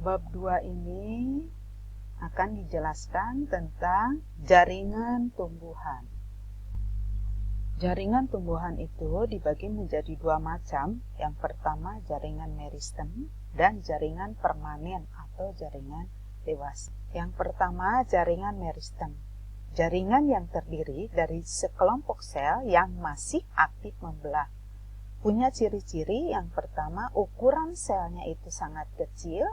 Bab 2 ini akan dijelaskan tentang jaringan tumbuhan. Jaringan tumbuhan itu dibagi menjadi dua macam. Yang pertama jaringan meristem dan jaringan permanen atau jaringan dewasa. Yang pertama jaringan meristem. Jaringan yang terdiri dari sekelompok sel yang masih aktif membelah. Punya ciri-ciri yang pertama, ukuran selnya itu sangat kecil,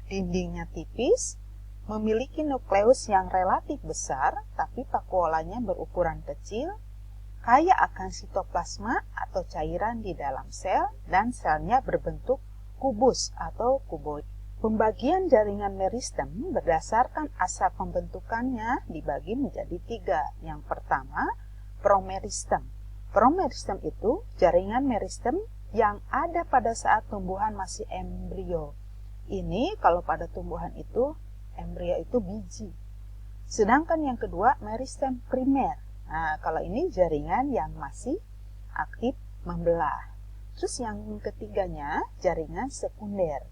dindingnya tipis, memiliki nukleus yang relatif besar, tapi vakuolanya berukuran kecil, kaya akan sitoplasma atau cairan di dalam sel, dan selnya berbentuk kubus atau kuboid. Pembagian jaringan meristem berdasarkan asal pembentukannya dibagi menjadi tiga. Yang pertama, promeristem. Promeristem itu jaringan meristem yang ada pada saat tumbuhan masih embrio. Ini kalau pada tumbuhan itu, embrio itu biji. Sedangkan yang kedua, meristem primer. Nah, kalau ini jaringan yang masih aktif membelah. Terus yang ketiganya, jaringan sekunder.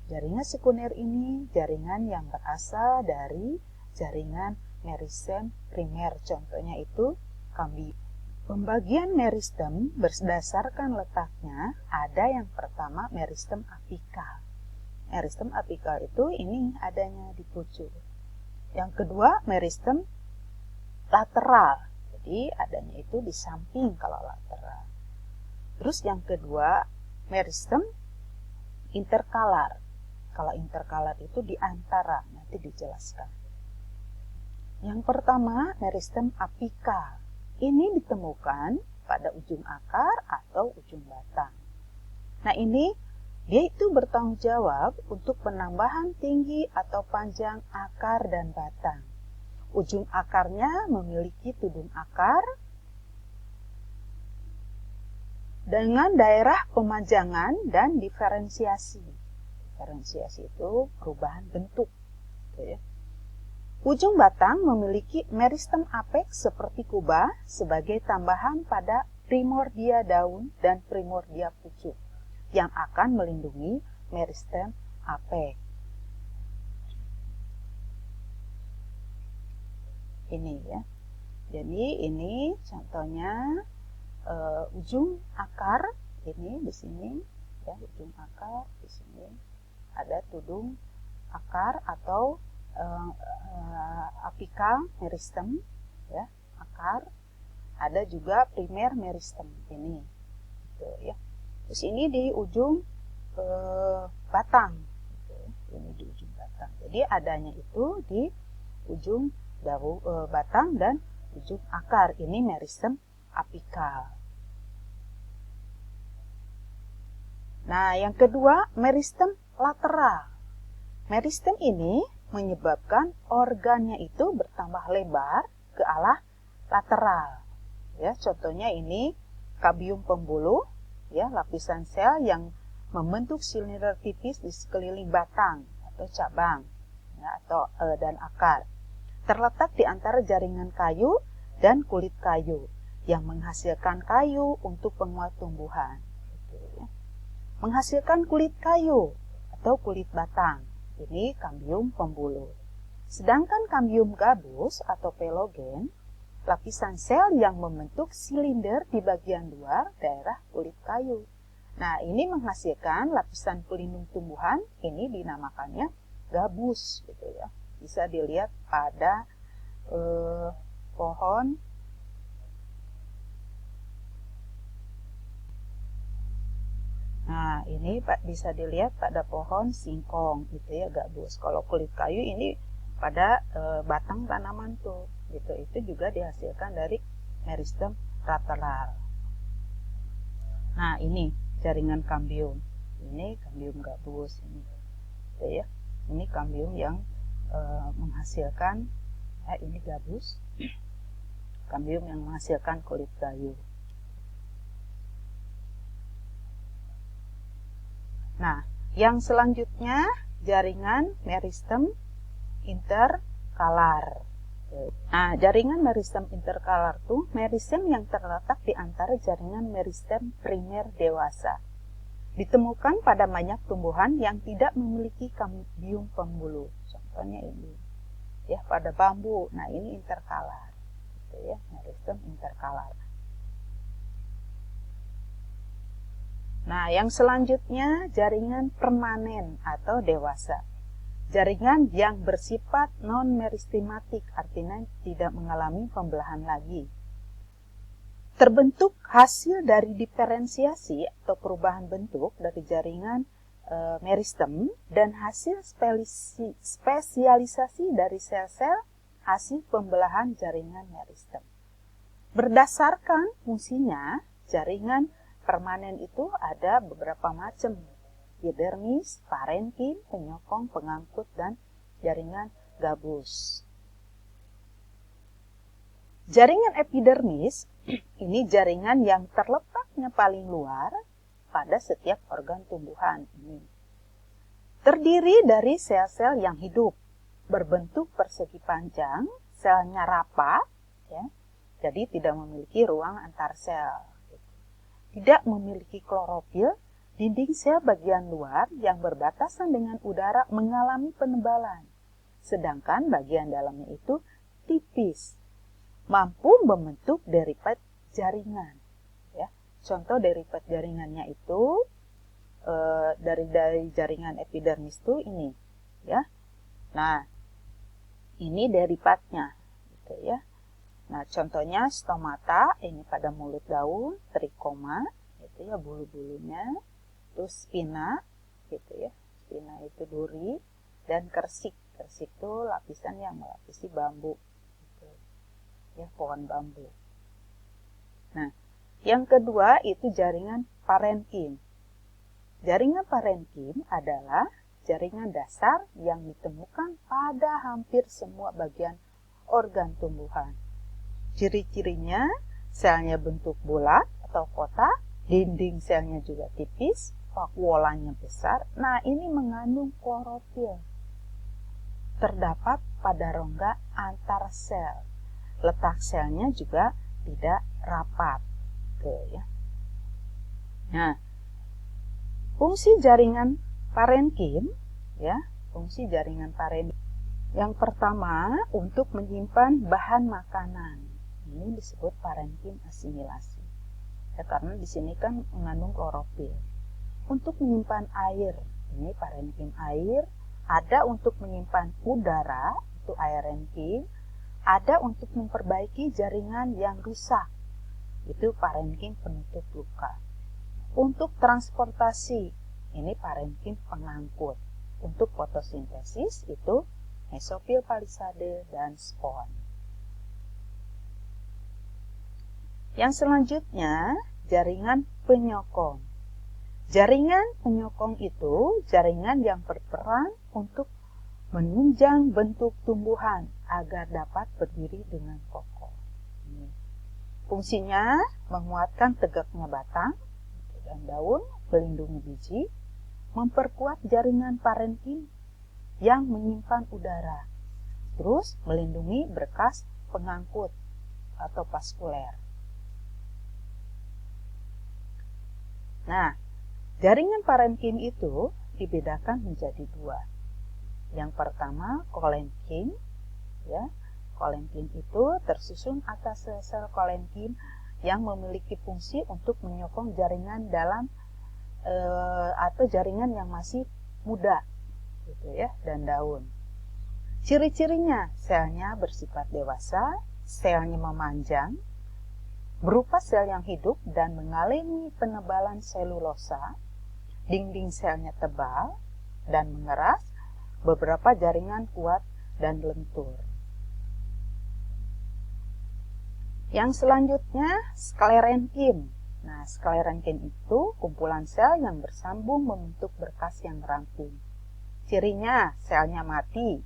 Jaringan sekunder ini jaringan yang berasal dari jaringan meristem primer. Contohnya itu kambium. Pembagian meristem berdasarkan letaknya ada yang pertama meristem apikal. Meristem apikal itu ini adanya di pucuk. Yang kedua meristem lateral. Jadi adanya itu di samping kalau lateral. Terus yang kedua meristem interkalar. Kalau interkalar itu di antara, nanti dijelaskan. Yang pertama meristem apikal. Ini ditemukan pada ujung akar atau ujung batang. Nah ini dia itu bertanggung jawab untuk penambahan tinggi atau panjang akar dan batang. Ujung akarnya memiliki tudung akar dengan daerah pemajangan dan diferensiasi. Diferensiasi itu perubahan bentuk. Gitu ya. Ujung batang memiliki meristem apex seperti kubah sebagai tambahan pada primordia daun dan primordia pucuk yang akan melindungi meristem apex. Ini ya. Jadi ini contohnya ujung akar ini di sini ya, ujung akar di sini ada tudung akar atau apikal meristem ya, akar. Ada juga primer meristem ini gitu ya. Terus ini di ujung batang gitu. Ini di ujung batang. Jadi adanya itu di ujung batang dan ujung akar. Ini meristem apikal. Nah, yang kedua meristem lateral. Meristem ini menyebabkan organnya itu bertambah lebar ke arah lateral. Ya, contohnya ini kambium pembuluh, ya, lapisan sel yang membentuk silinder tipis di sekeliling batang atau cabang, ya, atau dan akar. Terletak di antara jaringan kayu dan kulit kayu yang menghasilkan kayu untuk penguat tumbuhan. Gitu, ya. Menghasilkan kulit kayu atau kulit batang. Ini kambium pembuluh. Sedangkan kambium gabus atau pelogen, lapisan sel yang membentuk silinder di bagian luar daerah kulit kayu. Nah, ini menghasilkan lapisan pelindung tumbuhan, ini dinamakannya gabus gitu ya. Bisa dilihat pada pohon Nah, ini bisa dilihat pada pohon singkong gitu ya, gabus. Kalau kulit kayu ini pada batang tanaman tuh, gitu. Itu juga dihasilkan dari meristem lateral. Nah, ini jaringan kambium. Ini kambium gabus ini. Gitu ya. Ini kambium yang menghasilkan ini gabus. Kambium yang menghasilkan kulit kayu. Nah, yang selanjutnya jaringan meristem interkalar. Nah, jaringan meristem interkalar itu meristem yang terletak di antara jaringan meristem primer dewasa. ditemukan pada banyak tumbuhan yang tidak memiliki kambium pembuluh. Contohnya ini, ya, pada bambu. Nah, ini interkalar, gitu ya, meristem interkalar. Nah, yang selanjutnya jaringan permanen atau dewasa. Jaringan yang bersifat non-meristematik, artinya tidak mengalami pembelahan lagi. Terbentuk hasil dari diferensiasi atau perubahan bentuk dari jaringan meristem dan hasil spesialisasi dari sel-sel hasil pembelahan jaringan meristem. Berdasarkan fungsinya, jaringan permanen itu ada beberapa macam: epidermis, parenkim, penyokong, pengangkut, dan jaringan gabus. Jaringan epidermis ini jaringan yang terletaknya paling luar pada setiap organ tumbuhan. Ini terdiri dari sel-sel yang hidup, berbentuk persegi panjang, selnya rapat, ya, jadi tidak memiliki ruang antar sel. Tidak memiliki klorofil, dinding sel bagian luar yang berbatasan dengan udara mengalami penebalan, sedangkan bagian dalamnya itu tipis, mampu membentuk derivat jaringan. Ya, contoh derivat jaringannya itu dari jaringan epidermis itu ini, ya. Nah, ini derivatnya, gitu ya. Nah, contohnya stomata, ini pada mulut daun, trikoma, itu ya bulu-bulunya, terus spina, gitu ya. Spina itu duri, dan kersik. Kersik itu lapisan yang melapisi bambu, gitu. Ya, pohon bambu. Nah, yang kedua itu jaringan parenkim. Jaringan parenkim adalah jaringan dasar yang ditemukan pada hampir semua bagian organ tumbuhan. Ciri-cirinya, selnya bentuk bulat atau kotak, dinding selnya juga tipis, vakuolanya besar. Nah, ini mengandung klorofil. Terdapat pada rongga antar sel. Letak selnya juga tidak rapat. Tuh, ya. Nah, fungsi jaringan parenkim, ya, fungsi jaringan parenkim. Yang pertama, untuk menyimpan bahan makanan. Ini disebut parenkim asimilasi. Ya, karena di sini kan mengandung klorofil. Untuk menyimpan air, ini parenkim air. Ada untuk menyimpan udara, itu aerenkim. Ada untuk memperbaiki jaringan yang rusak, itu parenkim penutup luka. Untuk transportasi, ini parenkim pengangkut. Untuk fotosintesis, itu mesofil palisade dan spon. Yang selanjutnya, jaringan penyokong. Jaringan penyokong itu jaringan yang berperan untuk menunjang bentuk tumbuhan agar dapat berdiri dengan kokoh. Fungsinya menguatkan tegaknya batang dan daun, melindungi biji, memperkuat jaringan parenkim yang menyimpan udara, terus melindungi berkas pengangkut atau vaskuler. Nah, jaringan parenkim itu dibedakan menjadi dua. Yang pertama, kolenkim, ya. Kolenkim itu tersusun atas sel kolenkim yang memiliki fungsi untuk menyokong jaringan dalam atau jaringan yang masih muda, gitu ya, dan daun. Ciri-cirinya, selnya bersifat dewasa, selnya memanjang, berupa sel yang hidup dan mengalami penebalan selulosa, dinding selnya tebal dan mengeras, beberapa jaringan kuat dan lentur. Yang selanjutnya, sklerenkim. Nah, sklerenkim itu kumpulan sel yang bersambung membentuk berkas yang ramping. Cirinya, selnya mati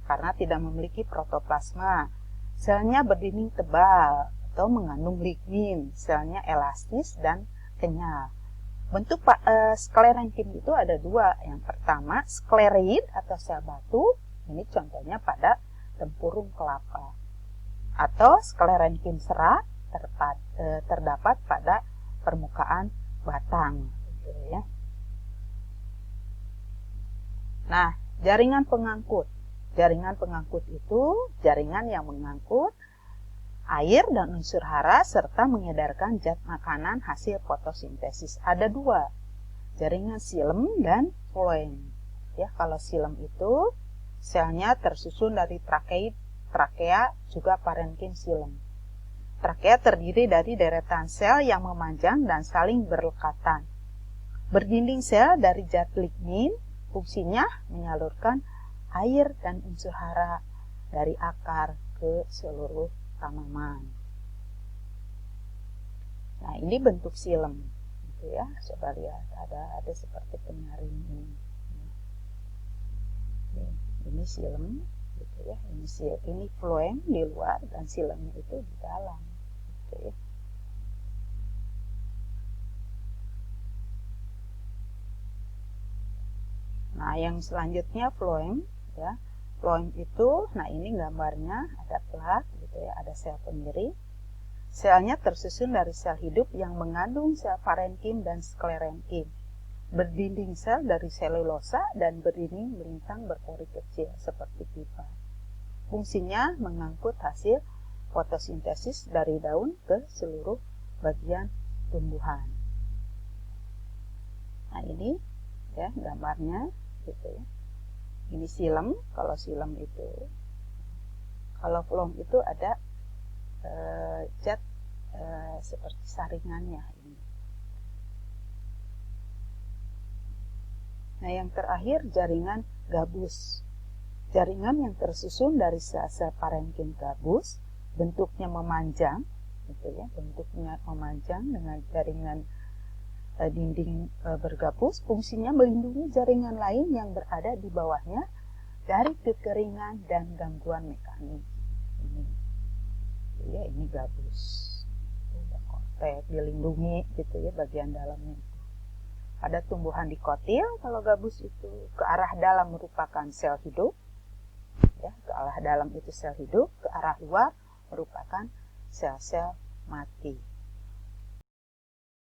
karena tidak memiliki protoplasma. Selnya berdinding tebal atau mengandung lignin. Selnya elastis dan kenyal. Bentuk sklerenkim itu ada dua. Yang pertama, sklerid atau sel batu. Ini contohnya pada tempurung kelapa. Atau sklerenkim serat terdapat pada permukaan batang, gitu ya. Nah, jaringan pengangkut. Jaringan pengangkut itu jaringan yang mengangkut air dan unsur hara serta mengedarkan zat makanan hasil fotosintesis. Ada dua, jaringan xilem dan floem. Ya, kalau xilem itu selnya tersusun dari trakea juga parenkim xilem. Trakea terdiri dari deretan sel yang memanjang dan saling berlekatan. Berdinding sel dari zat lignin, fungsinya menyalurkan air dan unsur hara dari akar ke seluruh tanaman. Nah, ini bentuk xilem, gitu ya. Coba lihat, ada seperti penyaring ini. Ini xilem, gitu ya. Ini floem di luar dan xilemnya itu di dalam, gitu ya. Nah, yang selanjutnya floem, ya. Floem itu, nah ini gambarnya ada plat, gitu ya, ada sel kemiri. Selnya tersusun dari sel hidup yang mengandung sel parenkim dan sklerenkim. Berdinding sel dari selulosa dan berdinding melintang berpori kecil seperti pipa. Fungsinya mengangkut hasil fotosintesis dari daun ke seluruh bagian tumbuhan. Nah, ini ya gambarnya, gitu ya. Ini xilem, kalau xilem itu, kalau floem itu ada zat seperti saringannya ini. Nah, yang terakhir jaringan gabus. Jaringan yang tersusun dari sel-sel parenkim gabus, bentuknya memanjang, gitu ya, bentuknya memanjang dengan jaringan dinding bergabus, fungsinya melindungi jaringan lain yang berada di bawahnya dari kekeringan dan gangguan mekanik. Ini gabus, kortek dilindungi, gitu ya, bagian dalamnya itu. Ada tumbuhan dikotil, kalau gabus itu ke arah dalam merupakan sel hidup, ya, ke arah dalam itu sel hidup, ke arah luar merupakan sel-sel mati.